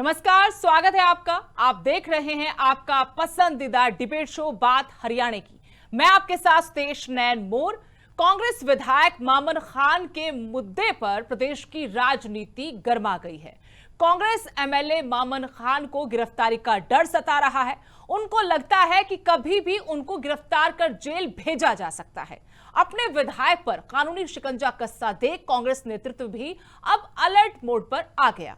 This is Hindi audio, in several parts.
नमस्कार, स्वागत है आपका। आप देख रहे हैं आपका पसंदीदा डिबेट शो बात हरियाणा की। मैं आपके साथ तेज नैन मोर। कांग्रेस विधायक मामन खान के मुद्दे पर प्रदेश की राजनीति गर्मा गई है। कांग्रेस एमएलए मामन खान को गिरफ्तारी का डर सता रहा है। उनको लगता है कि कभी भी उनको गिरफ्तार कर जेल भेजा जा सकता है। अपने विधायक पर कानूनी शिकंजा कसता देख कांग्रेस नेतृत्व भी अब अलर्ट मोड पर आ गया।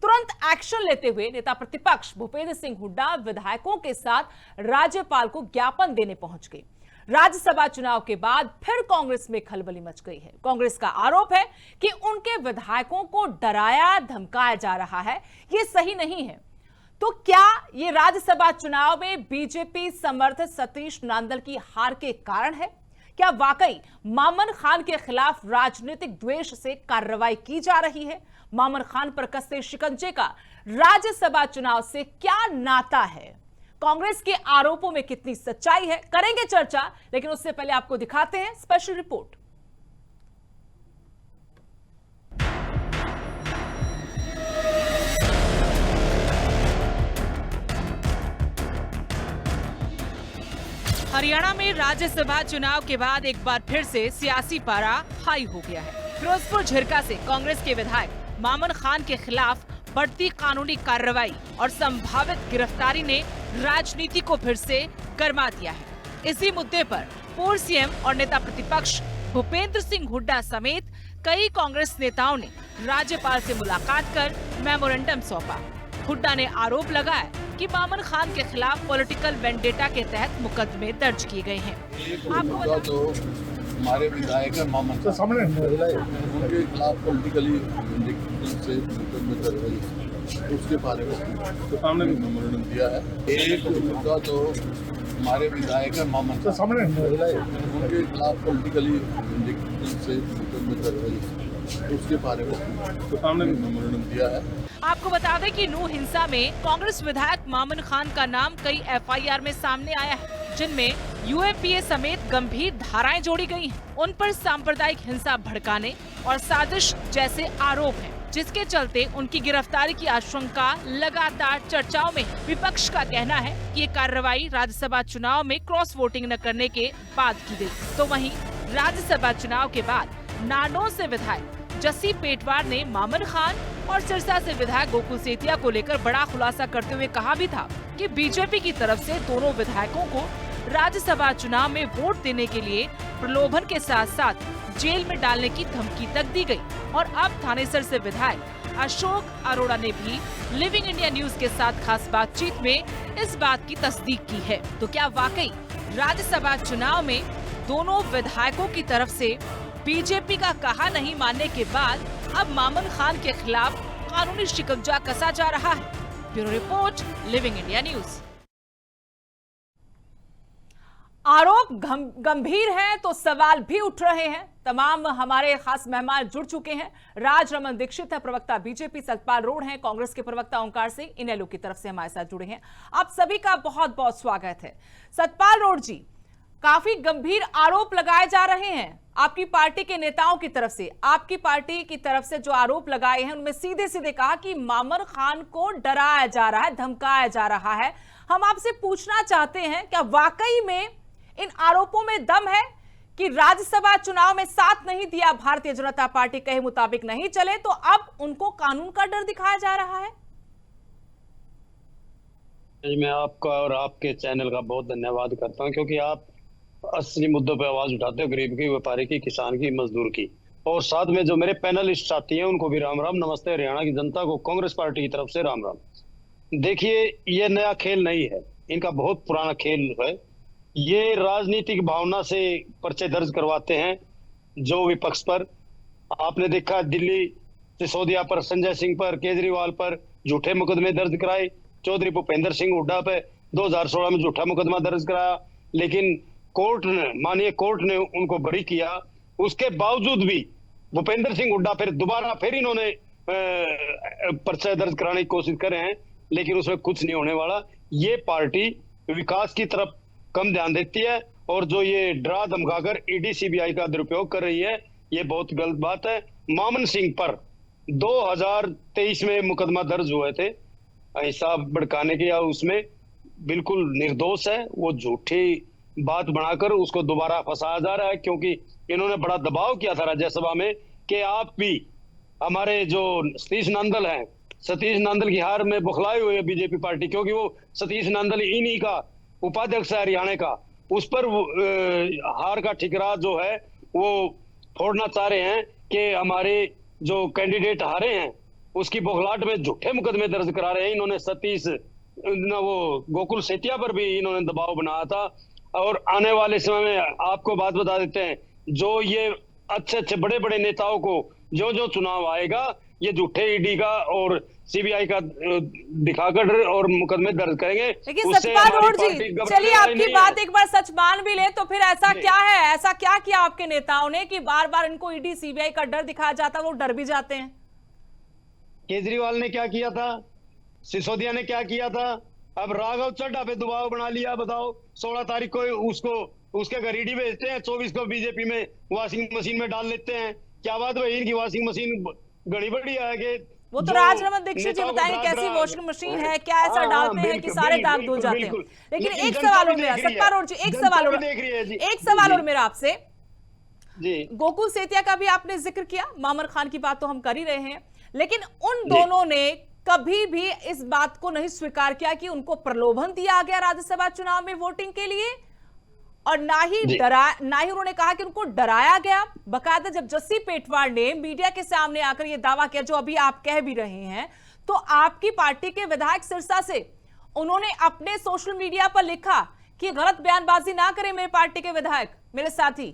तुरंत एक्शन लेते हुए नेता प्रतिपक्ष भूपेंद्र सिंह हुड्डा विधायकों के साथ राज्यपाल को ज्ञापन देने पहुंच गए। राज्यसभा चुनाव के बाद फिर कांग्रेस में खलबली मच गई है। कांग्रेस का आरोप है कि उनके विधायकों को डराया धमकाया जा रहा है। यह सही नहीं है। तो क्या ये राज्यसभा चुनाव में बीजेपी समर्थित सतीश नांदल की हार के कारण है? क्या वाकई मामन खान के खिलाफ राजनीतिक द्वेष से कार्रवाई की जा रही है? मामन खान पर कसते शिकंजे का राज्यसभा चुनाव से क्या नाता है? कांग्रेस के आरोपों में कितनी सच्चाई है? करेंगे चर्चा, लेकिन उससे पहले आपको दिखाते हैं स्पेशल रिपोर्ट। हरियाणा में राज्यसभा चुनाव के बाद एक बार फिर से सियासी पारा हाई हो गया है। फिरोजपुर झिरका से कांग्रेस के विधायक मामन खान के खिलाफ बढ़ती कानूनी कार्रवाई और संभावित गिरफ्तारी ने राजनीति को फिर से गरमा दिया है। इसी मुद्दे पर पूर्व सीएम और नेता प्रतिपक्ष भूपेंद्र सिंह हुड्डा समेत कई कांग्रेस नेताओं ने राज्यपाल से मुलाकात कर मेमोरेंडम सौंपा। हुड्डा ने आरोप लगाया कि मामन खान के खिलाफ पॉलिटिकल वेंडेटा के तहत मुकदमे दर्ज किए गए हैं। आपको तो हमारे विधायक है मामन सामने उनके खिलाफ पॉलिटिकली से मुकदमे दर्ज हुए, उसके बारे में तो सामने मेमोरेंडम दिया है। एक मुद्दा तो हमारे विधायक है मामन सामने उनके खिलाफ पॉलिटिकली से मुकदमे दर्ज हुए, उसके बारे में तो सामने मेमोरेंडम दिया है। आपको बता दें कि नू हिंसा में कांग्रेस विधायक मामन खान का नाम कई एफआईआर में सामने आया है, जिनमें यूएपीए समेत गंभीर धाराएं जोड़ी गई हैं। उन पर सांप्रदायिक हिंसा भड़काने और साजिश जैसे आरोप हैं, जिसके चलते उनकी गिरफ्तारी की आशंका लगातार चर्चाओं में। विपक्ष का कहना है कि ये कार्रवाई राज्यसभा चुनाव में क्रॉस वोटिंग न करने के बाद की गई। तो वहीं राज्यसभा चुनाव के बाद नारनौल से विधायक जस्सी पेटवार ने मामन खान और सिरसा से विधायक गोकुल सेतिया को लेकर बड़ा खुलासा करते हुए कहा भी था कि बीजेपी की तरफ से दोनों विधायकों को राज्यसभा चुनाव में वोट देने के लिए प्रलोभन के साथ साथ जेल में डालने की धमकी तक दी गई। और अब थानेसर से विधायक अशोक अरोड़ा ने भी लिविंग इंडिया न्यूज के साथ खास बातचीत में इस बात की तस्दीक की है। तो क्या वाकई राज्यसभा चुनाव में दोनों विधायकों की तरफ से बीजेपी का कहा नहीं मानने के बाद अब मामन खान के खिलाफ कानूनी शिकंजा कसा जा रहा है? Bureau report, living India news. आरोप गंभीर हैं तो सवाल भी उठ रहे हैं। तमाम हमारे खास मेहमान जुड़ चुके हैं। राज रमन दीक्षित है प्रवक्ता बीजेपी, सतपाल रोड हैं कांग्रेस के प्रवक्ता ओंकार सिंह इनेलो की तरफ से हमारे साथ जुड़े हैं। आप सभी का बहुत बहुत स्वागत है। सतपाल रोड जी, काफी गंभीर आरोप लगाए जा रहे हैं आपकी पार्टी के नेताओं की तरफ से। आपकी पार्टी की तरफ से जो आरोप लगाए हैं उनमें सीधे सीधे कहा कि मामन खान को डराया जा रहा है, धमकाया जा रहा है। हम आपसे पूछना चाहते हैं, क्या वाकई में इन आरोपों में दम है कि राज्यसभा चुनाव में साथ नहीं दिया, भारतीय जनता पार्टी कहे मुताबिक नहीं चले, तो अब उनको कानून का डर दिखाया जा रहा है? मैं आपका और आपके चैनल का बहुत धन्यवाद करता हूं, क्योंकि आप असली मुद्दों पे आवाज उठाते हो, गरीब की, व्यापारी की, किसान की, मजदूर की। और साथ में जो मेरे पैनलिस्ट साथी हैं उनको भी राम राम, नमस्ते। हरियाणा की जनता को कांग्रेस पार्टी की तरफ से राम राम। देखिए, ये नया खेल नहीं है, इनका बहुत पुराना खेल है। ये राजनीतिक भावना से पर्चे दर्ज करवाते हैं जो विपक्ष पर। आपने देखा दिल्ली सिसोदिया पर, संजय सिंह पर, केजरीवाल पर झूठे मुकदमे दर्ज कराए। चौधरी भूपेंद्र सिंह हुड्डा पे 2016 में झूठा मुकदमा दर्ज कराया, लेकिन कोर्ट ने, माननीय कोर्ट ने उनको बरी किया। उसके बावजूद भी भूपेंद्र सिंह हुड्डा फिर इन्होंने पर्चा दर्ज कराने की कोशिश कर रहे हैं, लेकिन उसमें कुछ नहीं होने वाला। ये पार्टी विकास की तरफ कम ध्यान देती है, और जो ये डरा धमकाकर ईडी सीबीआई का दुरुपयोग कर रही है, ये बहुत गलत बात है। मामन सिंह पर 2023 में मुकदमा दर्ज हुए थे, हिंसा भड़काने की या उसमें बिल्कुल निर्दोष है। वो झूठी बात बनाकर उसको दोबारा फंसाया जा रहा है, क्योंकि इन्होंने बड़ा दबाव किया था राज्यसभा में कि आप भी हमारे जो सतीश नांदल हैं, सतीश नांदल की हार में बौखलाए हुए बीजेपी पार्टी, क्योंकि वो सतीश नांदल इन्हीं का उपाध्यक्ष है हरियाणा का, उस पर हार का ठिकरा जो है वो फोड़ना चाह रहे हैं कि हमारे जो कैंडिडेट हारे हैं उसकी बौखलाहट में झूठे मुकदमे दर्ज करा रहे हैं। इन्होंने सतीश वो गोकुल सेतिया पर भी इन्होंने दबाव बनाया था। और आने वाले समय में आपको बात बता देते हैं, जो ये अच्छे अच्छे बड़े बड़े नेताओं को जो जो चुनाव आएगा, ये झूठे ईडी का और सीबीआई का दिखाकर और मुकदमे दर्ज करेंगे। लेकिन सतपाल रोड जी, चलिए आपकी बात एक बार सच मान भी ले तो फिर ऐसा क्या है, ऐसा क्या किया आपके नेताओं ने कि बार बार इनको ईडी सीबीआई का डर दिखाया जाता है, वो डर भी जाते हैं? केजरीवाल ने क्या किया था, सिसोदिया ने क्या किया था, अब राघव चड्ढा पे दबाव बना लिया। बताओ 16 तारीख को उसको उसके घर ईडी भेजते हैं, 24 को बीजेपी में वॉशिंग मशीन में डाल लेते हैं। क्या बात भाई, इनकी वॉशिंग मशीन घड़ी बढ़िया है कि वो तो राजरमन दीक्षित जी बताएंगे कैसी वॉशिंग मशीन है, क्या ऐसा डालते हैं कि सारे दाग धुल जाते हैं। लेकिन एक सवाल और मेरा, सत्ता रोड जी, एक सवाल और मेरा आपसे जी, गोकुल सेतिया का भी आपने जिक्र किया, मामन खान की बात तो हम कर ही रहे हैं, लेकिन उन दोनों ने कभी भी इस बात को नहीं स्वीकार किया कि उनको प्रलोभन दिया गया राज्यसभा चुनाव में वोटिंग के लिए, और ना ही उन्होंने कहा कि उनको डराया गया। बकायदा जब जस्सी पेटवार ने मीडिया के सामने आकर यह दावा किया, जो अभी आप कह भी रहे हैं, तो आपकी पार्टी के विधायक सिरसा से उन्होंने अपने सोशल मीडिया पर लिखा कि गलत बयानबाजी ना करें मेरे पार्टी के विधायक, मेरे साथी।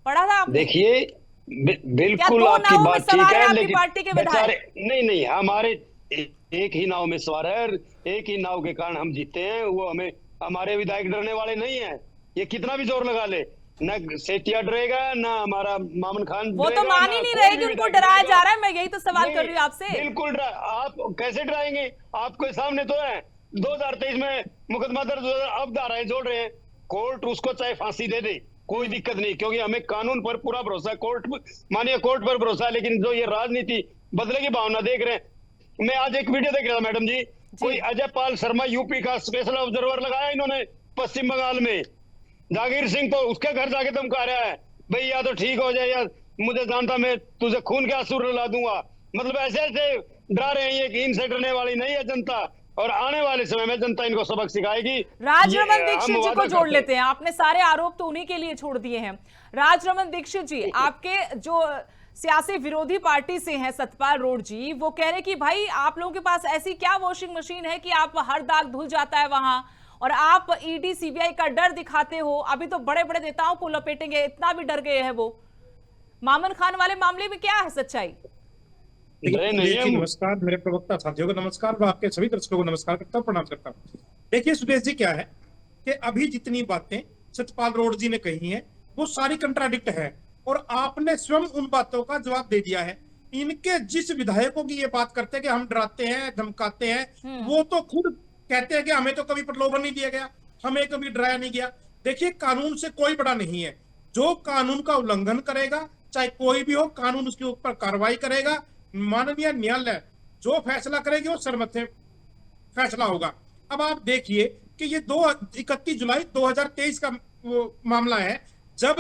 पढ़ा था आपने? देखिए बिल्कुल आपकी बात ठीक है, लेकिन पार्टी के विधायक नहीं, हमारे एक ही नाव में सवार है, एक ही नाव के कारण हम जीते हैं। वो हमें, हमारे विधायक डरने वाले नहीं है। ये कितना भी जोर लगा ले, न सेतिया डरेगा, ना हमारा मामन खान, वो तो मान ही नहीं रहे कि उनको डराया जा रहा है। मैं यही तो सवाल कर रही हूँ आपसे। बिल्कुल आप कैसे डराएंगे? आपके सामने तो है 2023 में मुकदमा दर्ज, अब धाराएं जोड़ रहे हैं। कोर्ट उसको चाहे फांसी दे दे, कोई दिक्कत नहीं, क्योंकि हमें कानून पर पूरा भरोसा है, मानिए कोर्ट पर भरोसा है। लेकिन जो ये राजनीति बदले की भावना देख रहे हैं, मैं आज एक वीडियो देख रहा था मैडम जी, कोई अजय पाल शर्मा यूपी का स्पेशल ऑब्जर्वर लगाया इन्होंने पश्चिम बंगाल में, जागीर सिंह को उसके घर जाके धमका रहा है, भाई या तो ठीक हो जाए या मुझे जानता मैं तुझे खून के आंसू रुला दूंगा। मतलब ऐसे ऐसे डरा रहे हैं कि इनसे डरने वाली नहीं है जनता, और आने वाले समय में जनता इनको सबक सिखाएगी। राजरमन दीक्षित जी को जोड़ लेते हैं, आपने सारे आरोप तो उन्हीं के लिए छोड़ दिए हैं। राजरमन दीक्षित जी, आपके जो सियासी विरोधी पार्टी से हैं सतपाल रोड जी, वो कह रहे कि भाई आप लोगों के पास ऐसी क्या वॉशिंग मशीन है कि आप हर दाग धुल जाता है वहां, और आप ईडी सीबीआई का डर दिखाते हो। अभी तो बड़े बड़े नेताओं को लपेटेंगे, इतना भी डर गए हैं वो। मामन खान वाले मामले में क्या है सच्चाई? नमस्कार मेरे प्रवक्ता साथियों को नमस्कार, और आपके सभी दर्शकों को नमस्कार करता हूँ, प्रणाम करता हूँ। देखिए सुदेश जी, क्या है कि अभी जितनी बातें सतपाल रोड जी ने कही हैं वो सारी कंट्राडिक्ट है, और आपने स्वयं उन बातों का जवाब दे दिया है। इनके जिस विधायकों की ये बात करते हैं कि हम डराते हैं, धमकाते हैं, वो तो खुद कहते हैं कि हमें तो कभी प्रलोभन नहीं दिया गया, हमें कभी डराया नहीं गया। देखिए कानून से कोई बड़ा नहीं है, जो कानून का उल्लंघन करेगा चाहे कोई भी हो, कानून उसके ऊपर कार्रवाई करेगा। माननीय न्यायालय जो फैसला करेगी वो सर्वोच्च फैसला होगा। अब आप देखिए कि ये 31 जुलाई 2023 का वो मामला है, जब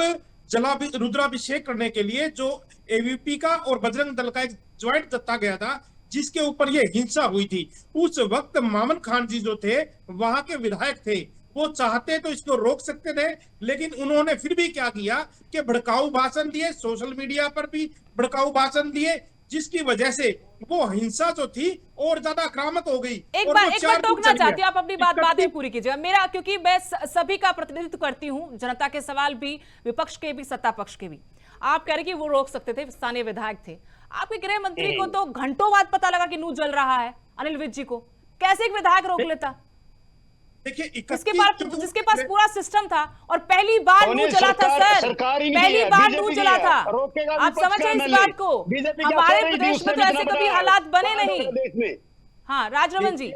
रुद्राभिषेक करने के लिए जो एवीपी का और बजरंग दल का एक ज्वाइंट जत्था गया था, जिसके ऊपर ये हिंसा हुई थी। उस वक्त मामन खान जी जो थे वहां के विधायक थे, वो चाहते तो इसको रोक सकते थे, लेकिन उन्होंने फिर भी क्या किया कि भड़काऊ भाषण दिए, सोशल मीडिया पर भी भड़काऊ भाषण दिए, जिसकी वजह से वो हिंसा जो थी और ज्यादा आक्रामक हो गई। एक बार टोकना चाहती हूँ, आप अपनी बातें पूरी कीजिए मेरा, क्योंकि मैं सभी का प्रतिनिधित्व करती हूँ, जनता के सवाल भी, विपक्ष के भी, सत्ता पक्ष के भी। आप कह रहे कि वो रोक सकते थे, स्थानीय विधायक थे। आपके गृह मंत्री को तो घंटों बाद पता लगा कि नू जल रहा है, अनिल विज जी को कैसे एक विधायक रोक लेता? देखिए जिसके पास पूरा सिस्टम था, और पहली बार नू जला था सर, पहली बार नू जला था। आप समझे इस बात को? हमारे प्रदेश में तो ऐसे कभी हालात बने नहीं। हाँ राजरमन जी,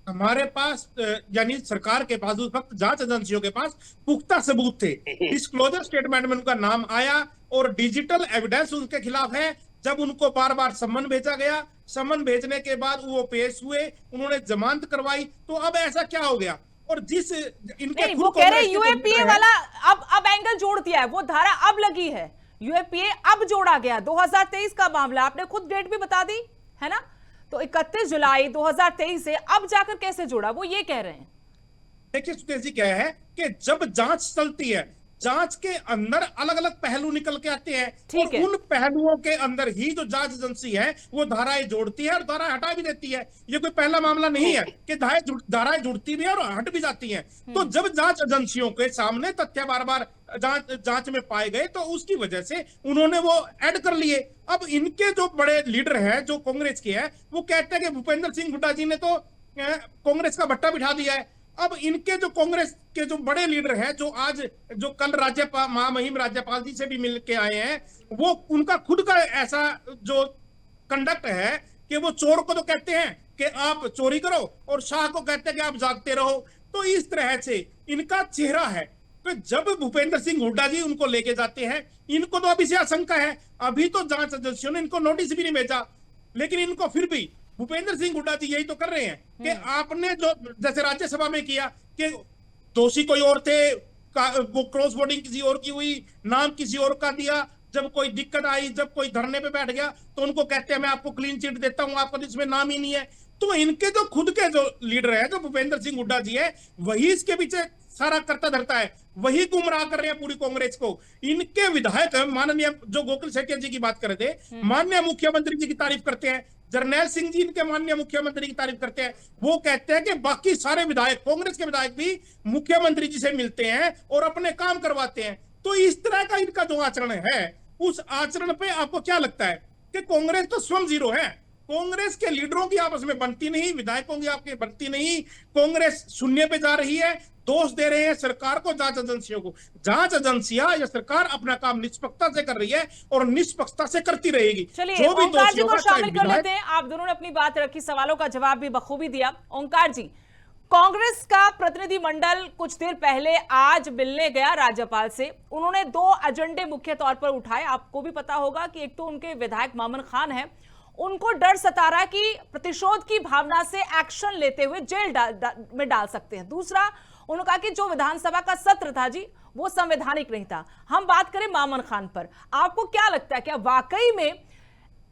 हमारे पास यानी सरकार के पास उस वक्त जांच एजेंसियों के पास पुख्ता सबूत थे, डिस्क्लोजर स्टेटमेंट में उनका नाम आया और डिजिटल एविडेंस उनके खिलाफ है, जब उनको बार बार सम्मन भेजा गया, सम्मन भेजने के बाद वो पेश हुए, उन्होंने जमानत करवाई, तो अब ऐसा क्या हो गया? और जिस इनके नहीं, वो कह रहे यूएपीए वाला अब एंगल जोड़ दिया है, वो धारा अब लगी है, यूएपीए अब जोड़ा गया। 2023 का मामला, आपने खुद डेट भी बता दी है ना, तो 31 जुलाई 2023 से अब जाकर कैसे जोड़ा, वो ये कह रहे हैं। देखिए सुदेश जी, क्या है कि जब जांच चलती है, जांच के अंदर अलग अलग पहलू निकल के आते हैं, और उन पहलुओं के अंदर ही जो जांच एजेंसी है वो धाराएं जोड़ती है और धाराएं हटा भी देती है। ये कोई पहला मामला नहीं है कि धाराएं जुड़ती भी है और हट भी जाती हैं। तो जब जांच एजेंसियों के सामने तथ्य बार बार जांच में पाए गए, तो उसकी वजह से उन्होंने वो ऐड कर लिए। अब इनके जो बड़े लीडर हैं, जो कांग्रेस के हैं, वो कहते हैं कि भूपेंद्र सिंह हुड्डा जी ने तो कांग्रेस का भट्टा बिठा दिया है। अब इनके जो कांग्रेस के जो बड़े लीडर हैं, जो कल राज्यपाल, महामहिम राज्यपाल जी से भी मिल के आए हैं, वो उनका खुद का ऐसा जो कंडक्ट है कि वो चोर को तो कहते हैं कि आप चोरी करो और शाह को कहते हैं कि आप जागते रहो। तो इस तरह से इनका चेहरा है। तो जब भूपेंद्र सिंह हुड्डा जी उनको लेके जाते हैं, इनको तो अभी से आशंका है, अभी तो जांच एजेंसियों ने इनको नोटिस भी नहीं भेजा, लेकिन इनको फिर भी भूपेंद्र सिंह हुड्डा जी यही तो कर रहे हैं कि आपने जो जैसे राज्यसभा में किया कि दोषी कोई और थे, वो क्रॉस वोटिंग किसी और की हुई, नाम किसी और का दिया, जब कोई दिक्कत आई, जब कोई धरने पे बैठ गया तो उनको कहते हैं मैं आपको क्लीन चिट देता हूं, आपका तो इसमें नाम ही नहीं है। तो इनके जो खुद के जो लीडर है, जो भूपेंद्र सिंह हुड्डा जी है, वही इसके पीछे सारा करता धरता है, वही गुमराह कर रहे हैं पूरी कांग्रेस को। इनके विधायक माननीय, जो गोकुल सेठिया जी की बात कर रहे थे, माननीय मुख्यमंत्री जी की तारीफ करते हैं, जरनैल सिंह जी इनके माननीय मुख्यमंत्री की तारीफ करते हैं। वो कहते हैं कि बाकी सारे विधायक, कांग्रेस के विधायक भी मुख्यमंत्री जी से मिलते हैं और अपने काम करवाते हैं। तो इस तरह का इनका जो आचरण है, उस आचरण पे आपको क्या लगता है कि कांग्रेस तो स्वयं जीरो है? कांग्रेस के लीडरों की आपस में बनती नहीं, विधायकों की आपकी बनती नहीं, कांग्रेस शून्य पे जा रही है। दोष दे रहे हैं सरकार को, जांच एजेंसियों को। जांच एजेंसियां या सरकार अपना काम निष्पक्षता से कर रही है और निष्पक्षता से करती रहेगी। चलिए ओंकार जी को शामिल कर लेते हैं। आप दोनों ने अपनी बात रखी, सवालों का जवाब भी बखूबी दिया। ओंकार जी, कांग्रेस का प्रतिनिधि मंडल कुछ देर पहले आज मिलने गया राज्यपाल से, उन्होंने 2 एजेंडे मुख्य तौर पर उठाए। आपको भी पता होगा कि एक तो उनके विधायक मामन खान है, उनको डर सता रहा कि प्रतिशोध की भावना से एक्शन लेते हुए जेल में डाल सकते हैं। दूसरा, उन्होंने कहा कि जो विधानसभा का सत्र था जी, वो संवैधानिक नहीं था। हम बात करें मामन खान पर, आपको क्या लगता है, क्या वाकई में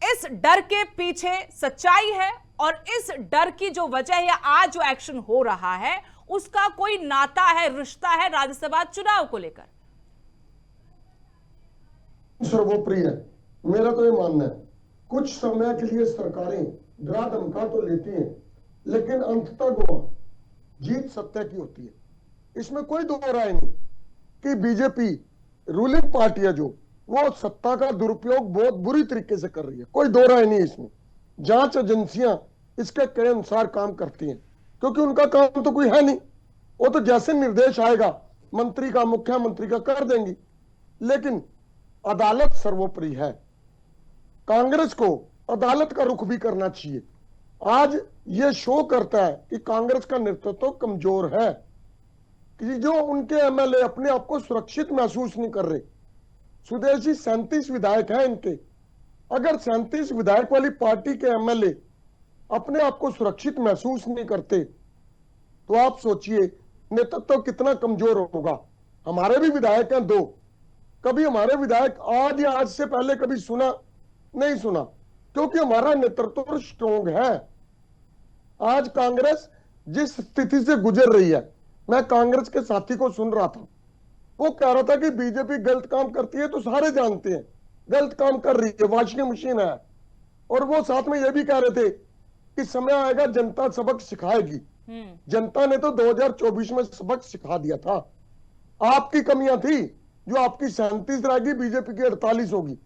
इस डर के पीछे सच्चाई है और इस डर की जो वजह है, आज जो एक्शन हो रहा है, उसका कोई नाता है, रिश्ता है राज्यसभा चुनाव को लेकर? सर्वोपरि है, मेरा तो ये मानना है। कुछ समय के लिए सरकारें डरा धमका तो लेती हैं, लेकिन अंततः जीत सत्य की होती है। इसमें कोई दो राय नहीं कि बीजेपी रूलिंग पार्टी है जो, वो सत्ता का दुरुपयोग बहुत बुरी तरीके से कर रही है, कोई दो राय नहीं इसमें। जांच एजेंसियां इसके कहे अनुसार काम करती हैं, क्योंकि उनका काम तो कोई है नहीं, वो तो जैसे निर्देश आएगा मंत्री का, मुख्यमंत्री का, कर देंगी। लेकिन अदालत सर्वोपरि है, कांग्रेस को अदालत का रुख भी करना चाहिए। आज ये शो करता है कि कांग्रेस का नेतृत्व कमजोर है, कि जो उनके एमएलए अपने आप को सुरक्षित महसूस नहीं कर रहे। सुदेश जी 37 विधायक हैं इनके, अगर 37 विधायक वाली पार्टी के एमएलए अपने आप को सुरक्षित महसूस नहीं करते, तो आप सोचिए नेतृत्व कितना कमजोर होगा। हमारे भी विधायक हैं 2, कभी हमारे विधायक आज या आज से पहले कभी सुना नहीं सुना, क्योंकि हमारा नेतृत्व स्ट्रोंग है। आज कांग्रेस जिस स्थिति से गुजर रही है, मैं कांग्रेस के साथी को सुन रहा था, वो कह रहा था कि बीजेपी गलत काम करती है तो सारे जानते हैं गलत काम कर रही है, वॉशिंग मशीन है। और वो साथ में ये भी कह रहे थे कि समय आएगा जनता सबक सिखाएगी। जनता ने तो 2024 में सबक सिखा दिया था। आपकी कमियां थी जो आपकी 37 रहेगी, बीजेपी की 48 होगी।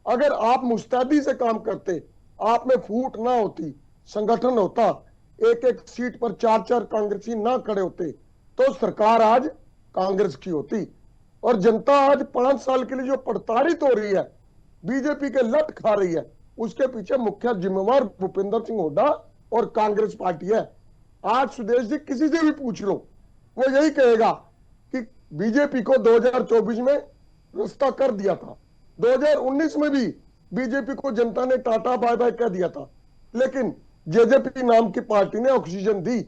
अगर आप मुस्तैदी से काम करते, आप में फूट ना होती, संगठन होता, एक एक सीट पर 4-4 कांग्रेसी ना खड़े होते, तो सरकार आज कांग्रेस की होती। और जनता आज 5 साल के लिए जो प्रताड़ित हो रही है, बीजेपी के लट खा रही है, उसके पीछे मुख्य जिम्मेवार भूपेंद्र सिंह हुड्डा और कांग्रेस पार्टी है। आज सुदेश जी किसी से भी पूछ लो, वो यही कहेगा कि बीजेपी को 2024 में रास्ता कर दिया था, 2019 में भी बीजेपी को जनता ने टाटा बाय बाय कह दिया था, लेकिन जेजेपी नाम की पार्टी ने ऑक्सीजन दी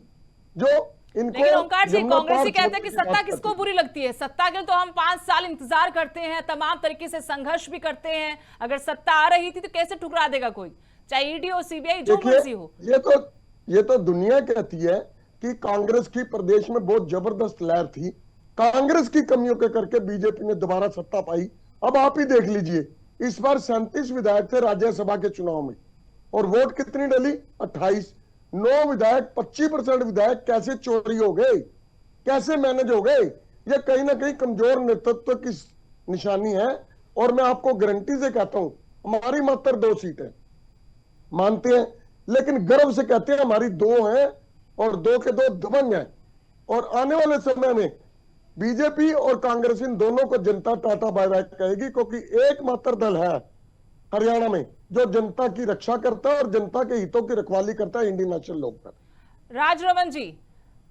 जो इनको। लेकिन ओंकार जी, यमुना कांग्रेस ही पार कहते हैं कि छोड़ने की सत्ता बात किसको करती बुरी लगती है? सत्ता के लिए तो हम 5 साल इंतजार करते हैं, तमाम तरीके से संघर्ष भी करते हैं। अगर सत्ता आ रही थी तो कैसे ठुकरा देगा कोई, चाहे ईडी हो, सीबीआई, जो मर्जी हो। ये तो दुनिया कहती है कि कांग्रेस की प्रदेश में बहुत जबरदस्त लहर थी, कांग्रेस की कमियों के करके बीजेपी ने दोबारा सत्ता पाई। अब आप ही देख लीजिए, इस बार 37 विधायक थे राज्यसभा के चुनाव में, और वोट कितनी डली? 28। 9 विधायक, 25% विधायक कैसे चोरी हो गए, कैसे मैनेज हो गए? ये कहीं ना कहीं कमजोर नेतृत्व की निशानी है। और मैं आपको गारंटी से कहता हूं, हमारी मात्र 2 सीट है, मानते हैं, लेकिन गर्व से कहते हैं हमारी 2 हैं, और 2 के 2 दबंग हैं। और आने वाले समय में बीजेपी और कांग्रेस इन दोनों को जनता टाटा बाय बाय कहेगी, क्योंकि एकमात्र दल है हरियाणा में जो जनता की रक्षा करता है और जनता के हितों की रखवाली करता है, इंडियन नेशनल लोकदल। राजरमन जी,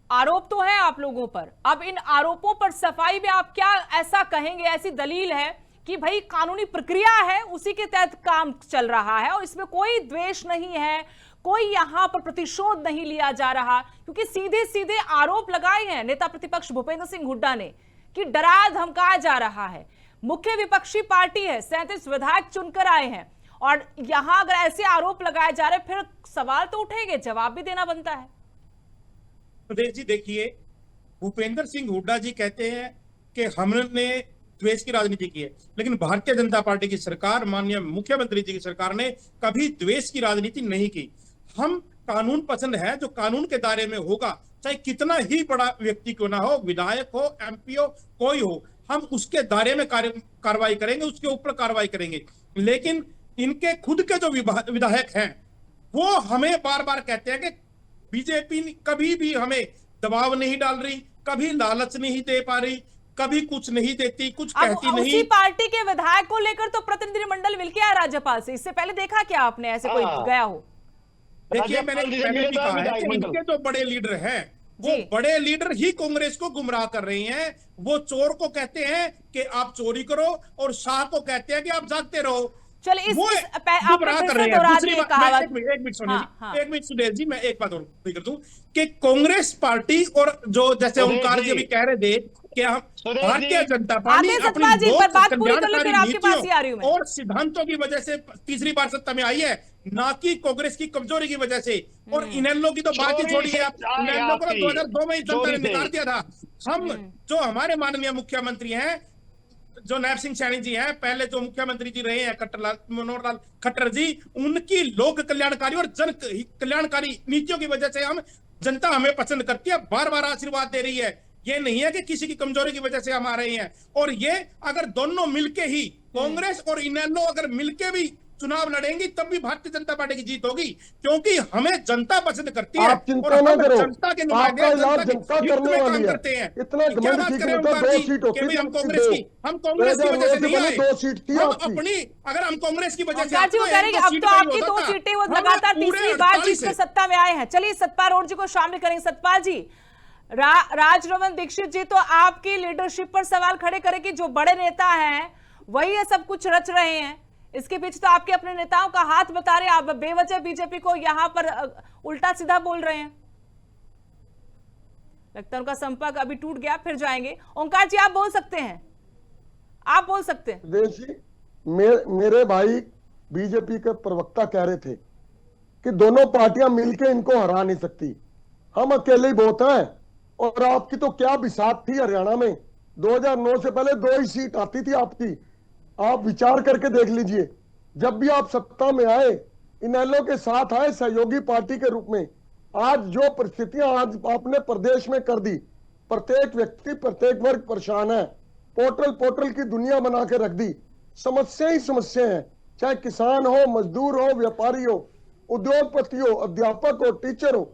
आरोप तो है आप लोगों पर, अब इन आरोपों पर सफाई में आप क्या ऐसा कहेंगे, ऐसी दलील है कि भाई कानूनी प्रक्रिया है, उसी के तहत काम चल रहा है और इसमें कोई द्वेष नहीं है, कोई यहां पर प्रतिशोध नहीं लिया जा रहा? क्योंकि सीधे सीधे आरोप लगाए हैं नेता प्रतिपक्ष भूपेंद्र सिंह हुड्डा ने कि डराया धमकाया जा रहा है। मुख्य विपक्षी पार्टी है, 37 विधायक चुनकर आए हैं, और यहां अगर ऐसे आरोप लगाए जा रहे फिर सवाल तो उठेंगे, जवाब भी देना बनता है। सुदेश जी देखिए, भूपेंद्र सिंह हुड्डा जी कहते हैं कि हमने द्वेष की राजनीति की है, लेकिन भारतीय जनता पार्टी की सरकार, माननीय मुख्यमंत्री जी की सरकार ने कभी द्वेष की राजनीति नहीं की। हम कानून पसंद है, जो कानून के दायरे में होगा, चाहे कितना ही बड़ा व्यक्ति क्यों ना हो, विधायक हो, एमपी हो, कोई हो, हम उसके दायरे में कार्रवाई करेंगे, उसके ऊपर कार्रवाई करेंगे। लेकिन इनके खुद के जो विधायक हैं वो हमें बार बार कहते हैं कि बीजेपी कभी भी हमें दबाव नहीं डाल रही, कभी लालच नहीं दे पा रही, कभी कुछ नहीं देती, कुछ कहती नहीं। उसी पार्टी के विधायक को लेकर तो प्रतिनिधिमंडल मिलके आया राज्यपाल से, इससे पहले देखा क्या आपने ऐसे कोई गया हो? देखिए, मैंने पहले भी कहा है कि इनके जो बड़े लीडर हैं वो बड़े लीडर ही कांग्रेस को गुमराह कर रही हैं। वो चोर को कहते हैं कि आप चोरी करो और शाह को कहते हैं कि आप जागते रहो। चलिए एक मिनट सुदेश जी, मैं एक बात और कर दूं कि कांग्रेस पार्टी और जो जैसे ओंकार जी भी कह रहे थे कि हम भारतीय जनता पार्टी अपनी कल्याणकारी नीतियों और सिद्धांतों की वजह से तीसरी बार सत्ता में आई है, ना कि कांग्रेस की कमजोरी की वजह से। और इनेलो की तो बात ही छोड़िए, आप इनेलो को 2002 में जनता ने निकाल दिया था। हम जो हमारे माननीय मुख्यमंत्री हैं, जो नैब सिंह सैनी जी हैं, पहले जो मुख्यमंत्री जी रहे हैं मनोहर लाल खट्टर जी, उनकी लोक कल्याणकारी और जन कल्याणकारी नीतियों की वजह से हम जनता हमें पसंद करती है, बार बार आशीर्वाद दे रही है। ये नहीं है कि किसी की कमजोरी की वजह से हम आ रहे हैं। और ये अगर दोनों मिलके ही, कांग्रेस और इनेलो अगर मिलके भी चुनाव लड़ेंगी, तब भी भारतीय जनता पार्टी की जीत होगी, क्योंकि हमें जनता पसंद करती है। आप चिंता न करो, जनता के नुमाइंदे जनता करने वाली है। करते हैं। इतना क्या बात करें ओंकार जी कि हम कांग्रेस की वजह से नहीं आए, 2 सीट थी हम अपनी, अगर हम कांग्रेस की वजह से अब तो आपकी 2 सीटें वो लगातार तीसरी बार जीतकर सत्ता में आए हैं। चलिए सतपाल रोड जी को शामिल करेंगे। सतपाल जी, राजरमन दीक्षित जी तो आपकी लीडरशिप पर सवाल खड़े करें कि जो बड़े नेता हैं वही ये सब कुछ रच रहे हैं, इसके पीछे तो आपके अपने नेताओं का हाथ बता रहे हैं, आप बेवजह बीजेपी को यहां पर उल्टा सीधा बोल रहे हैं। लगता है उनका संपर्क अभी टूट गया, फिर जाएंगे। ओंकार जी, आप बोल सकते हैं, आप बोल सकते हैं। देखिए, मेरे भाई बीजेपी के प्रवक्ता कह रहे थे कि दोनों पार्टियां मिलकर इनको हरा नहीं सकती, हम अकेले ही बहुत हैं। और आपकी तो क्या बिसात थी हरियाणा में, 2009 से पहले 2 ही सीट आती थी आपकी। आप विचार करके देख लीजिए, जब भी आप सत्ता में आए, इनेलो के साथ आए सहयोगी पार्टी के रूप में। आज जो परिस्थितियां आज आपने प्रदेश में कर दी, प्रत्येक व्यक्ति, प्रत्येक वर्ग परेशान है। पोर्टल की दुनिया बना के रख दी, समस्या ही समस्या है, चाहे किसान हो, मजदूर हो, व्यापारी हो, उद्योगपति हो, अध्यापक हो, टीचर हो,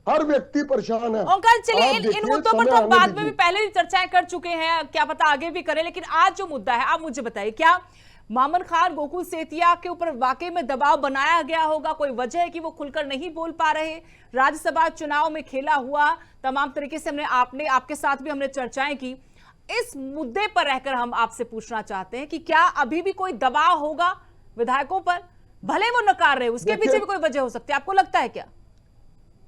हर व्यक्ति परेशान है। ओंकार, चलिए इन मुद्दों पर तो हम बाद में भी पहले भी चर्चाएं कर चुके हैं, क्या पता आगे भी करें, लेकिन आज जो मुद्दा है आप मुझे बताइए, क्या मामन खान, गोकुल सेतिया के ऊपर वाकई में दबाव बनाया गया होगा? कोई वजह है कि वो खुलकर नहीं बोल पा रहे? राज्यसभा चुनाव में खेला हुआ तमाम तरीके से आपने आपके साथ भी हमने चर्चाएं की। इस मुद्दे पर रहकर हम आपसे पूछना चाहते हैं कि क्या अभी भी कोई दबाव होगा विधायकों पर, भले वो नकार रहे, उसके पीछे भी कोई वजह हो सकती है, आपको लगता है क्या?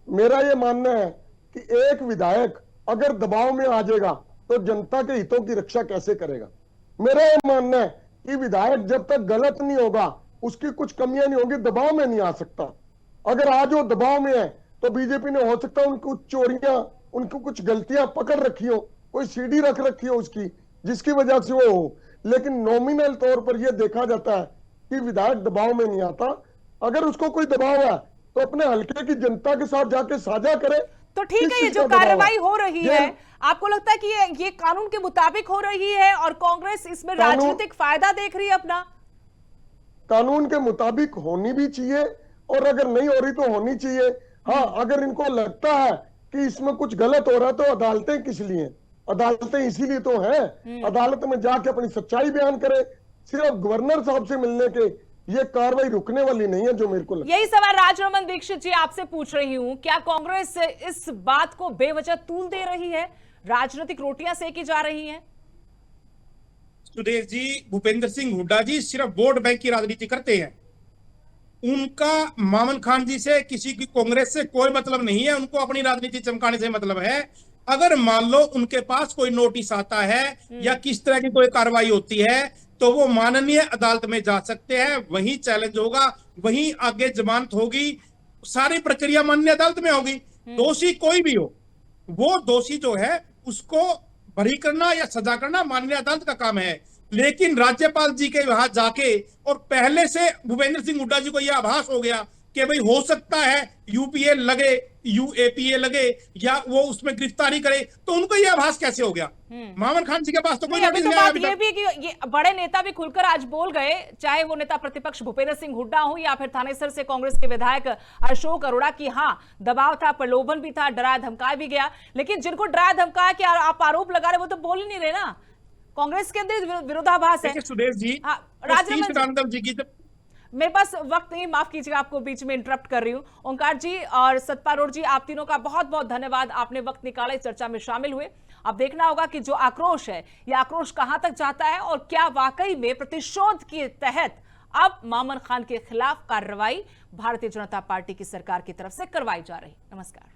मेरा ये मानना है कि एक विधायक अगर दबाव में आ जाएगा तो जनता के हितों की रक्षा कैसे करेगा। मेरा ये मानना है कि विधायक जब तक गलत नहीं होगा, उसकी कुछ कमियां नहीं होंगी, दबाव में नहीं आ सकता। अगर आज वो दबाव में है तो बीजेपी ने हो सकता है उनको चोरियां, उनको कुछ गलतियां पकड़ रखी हो, कोई सीडी रख रखी हो उसकी, जिसकी वजह से वो हो। लेकिन नॉमिनल तौर पर यह देखा जाता है कि विधायक दबाव में नहीं आता। अगर उसको कोई दबाव है तो अपने हल्के की जनता के साथ जाके साझा करे। तो ठीक है, ये जो कार्रवाई हो रही है, आपको लगता है कि ये कानून के मुताबिक हो रही है और कांग्रेस इसमें राजनीतिक फायदा देख रही है अपना? कानून के मुताबिक होनी भी चाहिए और अगर नहीं हो रही तो होनी चाहिए। हाँ, अगर इनको लगता है कि इसमें कुछ गलत हो रहा है तो अदालतें किस लिए? अदालतें इसीलिए तो हैं। अदालत में जाके अपनी सच्चाई बयान करे। सिर्फ गवर्नर साहब से मिलने के ये कार्रवाई रुकने वाली नहीं है, जो मेरे को लगता है। यही सवाल राजरमन दीक्षित जी आपसे पूछ रही हूं, क्या कांग्रेस इस बात को बेवजह तूल दे रही है? राजनीतिक रोटियां सेकी जा रही हैं? सुदेश जी, भूपेंद्र सिंह हुड्डा जी सिर्फ वोट बैंक की राजनीति करते हैं। उनका मामन खान जी से, किसी की कांग्रेस से कोई मतलब नहीं है। उनको अपनी राजनीति चमकाने से मतलब है। अगर मान लो उनके पास कोई नोटिस आता है या किस तरह की कोई कार्रवाई होती है तो वो माननीय अदालत में जा सकते हैं, वहीं चैलेंज होगा, वहीं आगे जमानत होगी, सारी प्रक्रिया माननीय अदालत में होगी। दोषी कोई भी हो, वो दोषी जो है उसको बरी करना या सजा करना माननीय अदालत का काम है। लेकिन राज्यपाल जी के वहां जाके और पहले से भूपेंद्र सिंह हुड्डा जी को यह आभास हो गया कि भाई हो सकता है यूपीए लगे, यूएपीए लगे या वो उसमें गिरफ्तारी करे, तो उनको यह आभास कैसे हो गया? मामन खान जी के पास तो कोई अभी तो बात ये भी कि ये बड़े नेता भी खुलकर आज बोल गए, चाहे वो नेता प्रतिपक्ष भूपेंद्र सिंह हुड्डा हो या फिर थानेसर से कांग्रेस के विधायक अशोक अरोड़ा, की हाँ दबाव था, प्रलोभन भी था, डराया धमकाया भी गया। लेकिन जिनको डराया धमकाया कि आप आरोप लगा रहे, वो तो बोल ही नहीं रहे ना। कांग्रेस के अंदर विरोधाभास है। सुदेश जी, राजरमन जी की मेरे पास वक्त नहीं, माफ कीजिएगा, आपको बीच में इंटरप्ट कर रही हूं। ओंकार जी और सतपाल रोड जी, आप तीनों का बहुत बहुत धन्यवाद, आपने वक्त निकाला, इस चर्चा में शामिल हुए। अब देखना होगा कि जो आक्रोश है, यह आक्रोश कहां तक जाता है और क्या वाकई में प्रतिशोध के तहत अब मामन खान के खिलाफ कार्रवाई भारतीय जनता पार्टी की सरकार की तरफ से करवाई जा रही। नमस्कार।